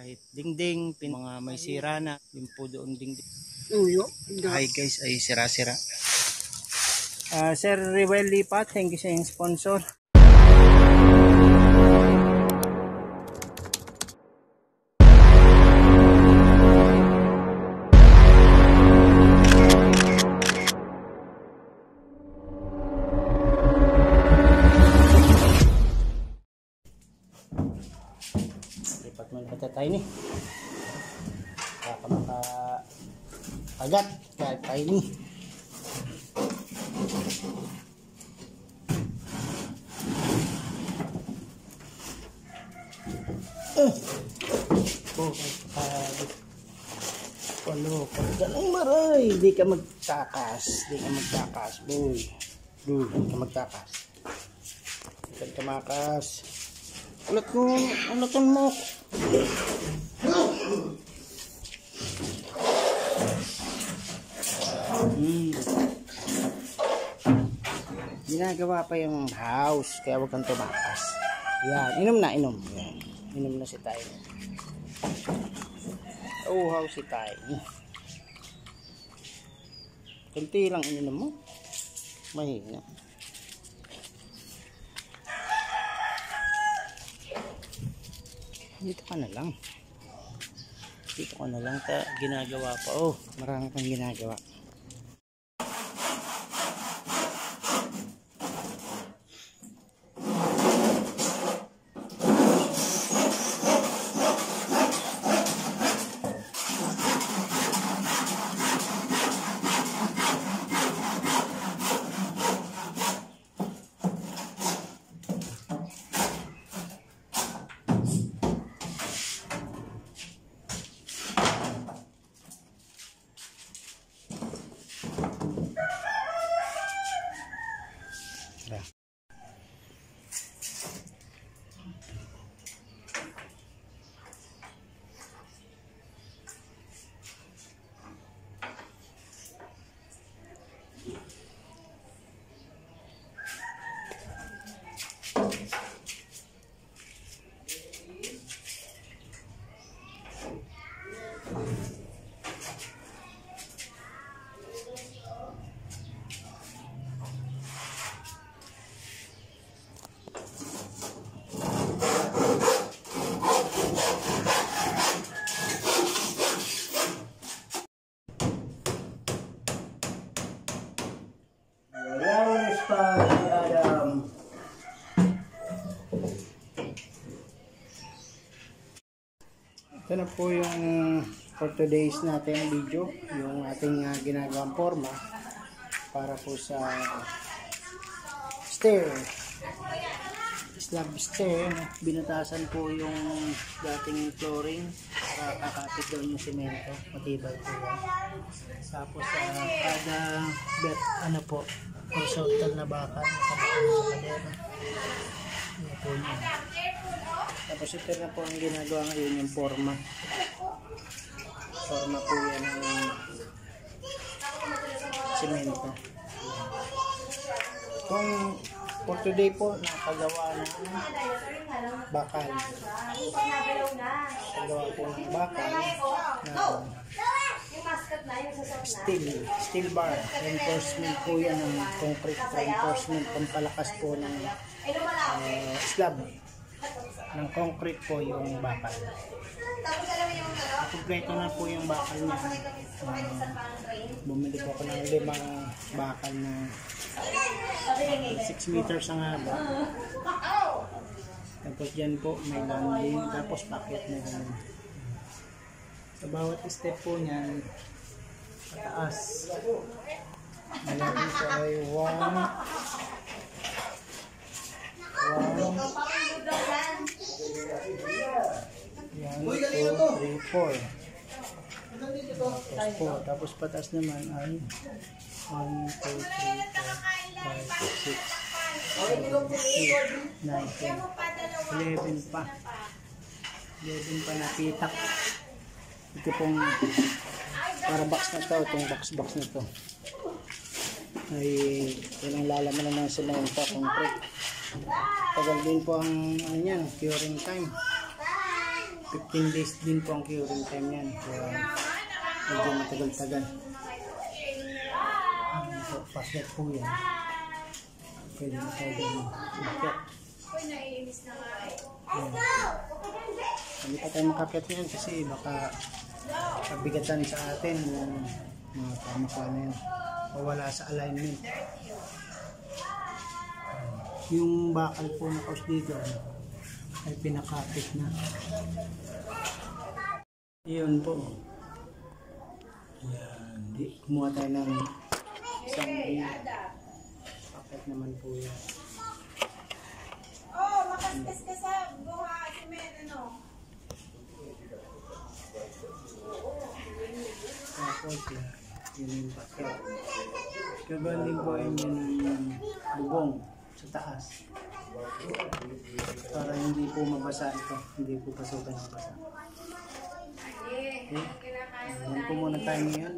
kahit dingding, mga may sira na, yung po doon dingding. Hi guys, ay sira-sira. Sir Rewel Lipat, thank you sa yung sponsor. Lipat mo na tayo ni. Baka makapagat kahit tayo ni. Pagdalang maray, di ka magtakas, boy. Di ka magtakas. Di ka tumakas. Ulatan mo. Ginagawa pa yung house, kaya huwag kang tumakas. Yan, inom na. Yan. Inom na si Tay. House si Tay. Kunti lang ininom mo. Mahina. Dito ka na lang. Ginagawa pa. Marami kang ginagawa. Ito na po yung for today's natin video, yung ating ginagawang forma para po sa stair, slab stair. Binatasan po yung dating flooring para kakapit doon yung semento, matibay po yan. Tapos kada bed horizontal na bakal nakabuo sa kadera. Yan po yun. Tapos ito na po ang ginagawa ngayon, yung forma po yan ng semento. Kung for today po nakagawa ng bakal, nakagawa po ng bakal na steel bar reinforcement po yan, ng concrete reinforcement, pampalakas po ng slab ng concrete po yung bakal. Kompleto na po yung bakal niya. Bumili po ako ng 5 bakal na 6 meters ang haba. Tapos dyan po may landing, tapos packet na gano'n. Sa bawat step po niyan, pataas. Malapit po ay 1, 2, 3, 4. Tapos pataas naman ay 1, 2, 3, 4, 5, 6, 7, 8, 9, 10, 11 pa. 11 pa napitak. Ito pong para box na to, itong box na to ay yun ang lalaman ng mga semento, concrete. Tagal din po ang curing time. 15 days din po ang curing time yan. Kaya medyo matagal-tagal. So, paslet po yan. Pwede na tayo ganun. Hindi pa tayo makakit yan kasi baka pabigatan sa atin yung mga pamakla na yan. O wala sa alignment. Yung bakal po na kaos dito ay pinakapit na. Yun po. Yan. Kumuha tayo ng isang packet naman po yan. Oh, makaskas ka sa buha si Men, ano? Tapos yun yung packet. Gagawin po yun yung bubong sa taas. Para hindi po mabasa ito. Hindi po pasukan ng basa. Okay. Ayan po muna tayo ngayon.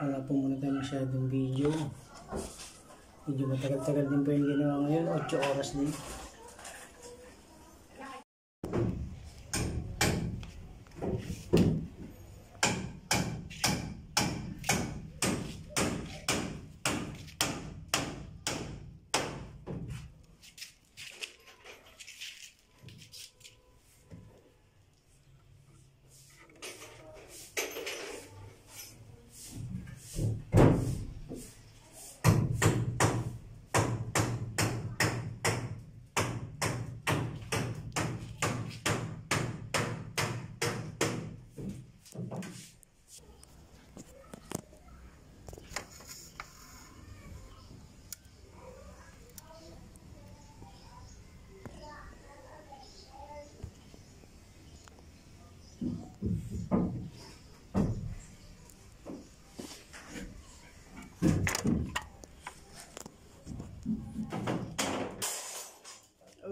Wala po muna tayo masyadong video. Medyo matagal-tagal din po yung ginawa ngayon. 8 oras din.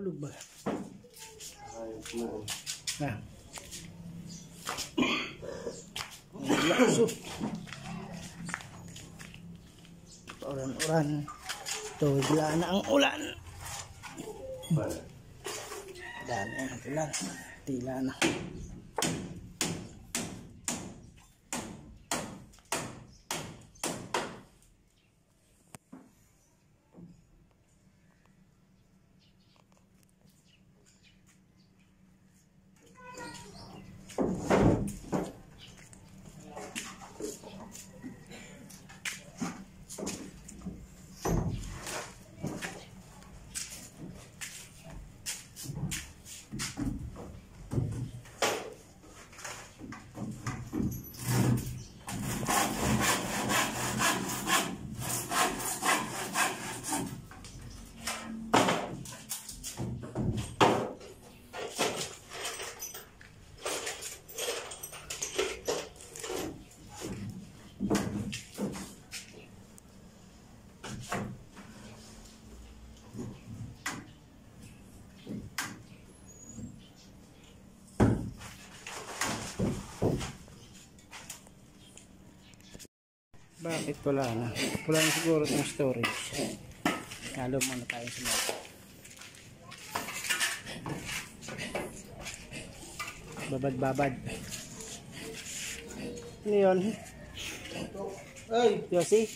Ulog ba? Ah. Lakso. Uran-uran. Tugla na ang ulan. Dami ang ulan. Tila na. Bakit wala na? Wala na siguro itong storage. Halo muna tayo sa mga. Babad-babad. Ano yun? Ay, Yossi?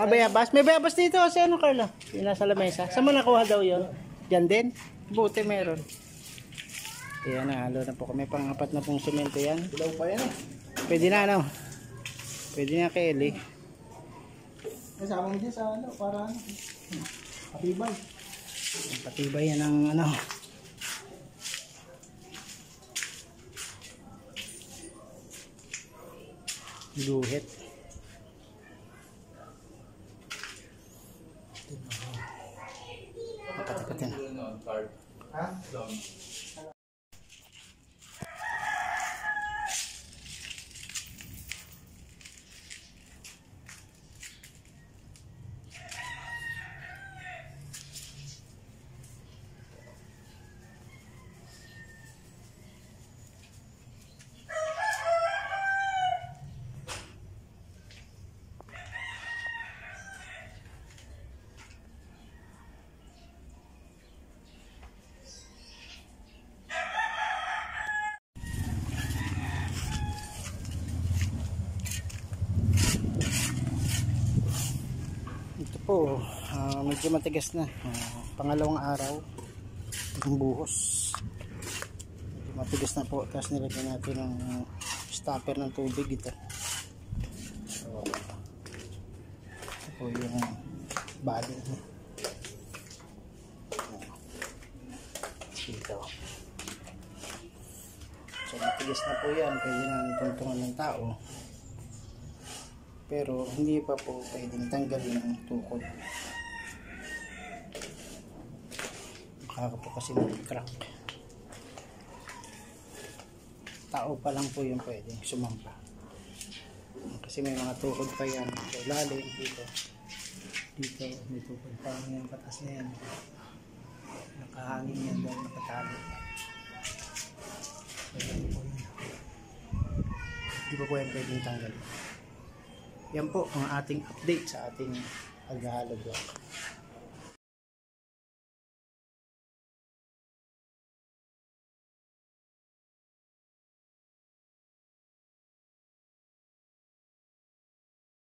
Bayabas? May bayabas dito kasi ano, Carla? Yung nasa lamesa. Saan mo nakuha daw yun? Diyan din? Buti meron. Kaya nahalo na po kami. Pang-apat na pong semento yan. Ilaw pa yan. Pwede na ano? Pwede na kay Eli. Kasama mo dyan sa ano, para ano, patibay. Patibay yan ang ano. Guhit. Papat yan. Ha? po, medyo matigas na. Pangalawang araw yung buhos. Medyo matigas na po. Tapos nilagyan natin ng stopper ng tubig ito. So, ito po yung bali niya. Dito. So matigas na po yan. Pwede nang tuntungan ng tao. Pero hindi pa po pwedeng tanggalin ang tukod. Baka po kasi mag-crack. Tao pa lang po yung pwedeng sumampa. Kasi may mga tukod pa yan. So lalim dito. Dito may tukod pa yung patas na yan. Nakahangin yan dahil nakatali. So yan po yun. Hindi pa po yan pwedeng tanggalin. Yan po ang ating update sa ating paghahalog.